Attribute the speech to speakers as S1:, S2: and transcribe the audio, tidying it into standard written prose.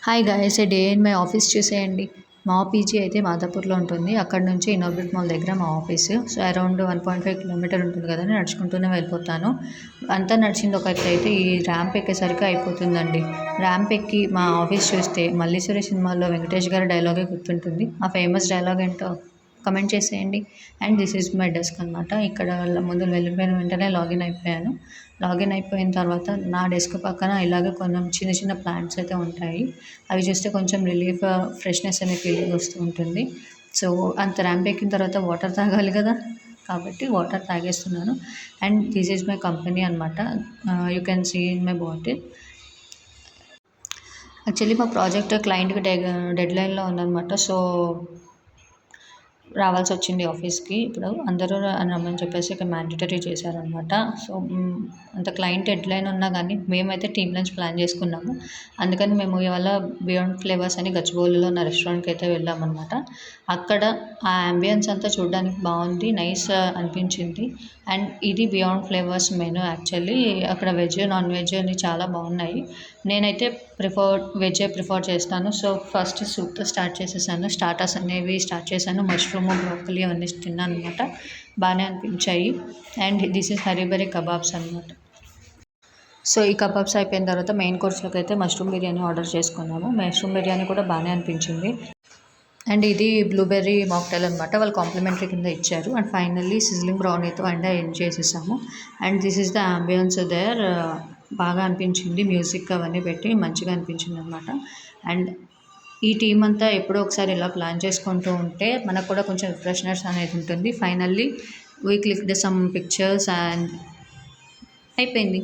S1: Hi guys, A day in my office చూసేయండి. మా PG అయితే మాదాపూర్లో ఉంటుంది. అక్కడ నుంచి ఇన్నోబిట్ మాల్ దగ్గర మా ఆఫీస్. సో అరౌండ్ 1.5 కిలోమీటర్ ఉంటుంది కదా, నడుచుకుంటూనే వెళ్ళిపోతాను. అంతా నడిచింది ఒక ఎత్తు అయితే ఈ ర్యాంప్ ఎక్కేసరికి అయిపోతుందండి. ర్యాంప్ ఎక్కి మా ఆఫీస్ చూస్తే మల్లీశ్వరి సినిమాలో వెంకటేష్ గారి డైలాగే గుర్తుంటుంది. ఆ ఫేమస్ డైలాగ్ ఏంటో కమెంట్ చేసేయండి. And this is my desk అనమాట. ఇక్కడ ముందు వెళ్ళిపోయిన వెంటనే లాగిన్ అయిపోయాను. లాగిన్ అయిపోయిన తర్వాత నా డెస్క్ పక్కన ఇలాగే కొంచెం చిన్న చిన్న ప్లాంట్స్ అయితే ఉంటాయి. అవి చూస్తే కొంచెం రిలీఫ్, ఫ్రెష్నెస్ అనే ఫీలింగ్ వస్తూ ఉంటుంది. సో అంత ర్యాంప్ ఎక్కిన తర్వాత వాటర్ తాగాలి కదా, కాబట్టి వాటర్ తాగేస్తున్నాను. And this is my company అనమాట. You can see in my bottle. Actually మా ప్రాజెక్ట్ క్లయింట్కి డెడ్ లైన్లో ఉందన్నమాట. సో రావాల్సి వచ్చింది ఆఫీస్కి. ఇప్పుడు అందరూ రమ్మని చెప్పేసి ఇక్కడ మ్యాండేటరీ చేశారనమాట. సో అంత క్లయింట్ డెడ్లైన్ ఉన్నా కానీ మేమైతే టీమ్ లంచ్ ప్లాన్ చేసుకున్నాము. అందుకని మేము ఇవాళ బియాండ్ ఫ్లేవర్స్ అని గచ్చిబౌలిలో ఉన్న రెస్టారెంట్కి అయితే వెళ్ళామన్నమాట. అక్కడ ఆ అంబియన్స్ అంతా చూడడానికి బాగుంది, నైస్ అనిపించింది. అండ్ ఇది బియాండ్ ఫ్లేవర్స్ మెనూ. యాక్చువల్లీ అక్కడ వెజ్, నాన్ వెజ్ అని చాలా బాగున్నాయి. నేనైతే వెజ్జే ప్రిఫర్ చేస్తాను. సో ఫస్ట్ సూప్తో స్టార్ట్ చేసేసాను. స్టార్టర్స్ అనేవి స్టార్ట్ చేశాను. మష్రూమ్, బ్రోకలీ అవన్నీ తిన్నాను అనమాట. బాగానే అనిపించాయి. And this is hurry burry kebabs అనమాట. సో ఈ కబాబ్స్ అయిపోయిన తర్వాత మెయిన్ కోర్స్లోకి అయితే మష్రూమ్ బిర్యానీ ఆర్డర్ చేసుకున్నాము. మష్రూమ్ బిర్యానీ కూడా బాగానే అనిపించింది. అండ్ ఇది బ్లూబెర్రీ మాక్టైల్ అనమాట. వాళ్ళు కాంప్లిమెంటరీ కింద ఇచ్చారు. అండ్ ఫైనల్లీ సిజ్లింగ్ బ్రౌనీతో అండ్ ఎండ్ చేసేసాము. And this is the ambience there. బాగా అనిపించింది. మ్యూజిక్ అవన్నీ పెట్టి మంచిగా అనిపించింది అనమాట. అండ్ ఈ టీం అంతా ఎప్పుడో ఒకసారి ఇలా ప్లాన్ చేసుకుంటూ ఉంటే మనకు కూడా కొంచెం రిఫ్రెష్నెస్ అనేది ఉంటుంది. Finally we click the sum pictures and అయిపోయింది.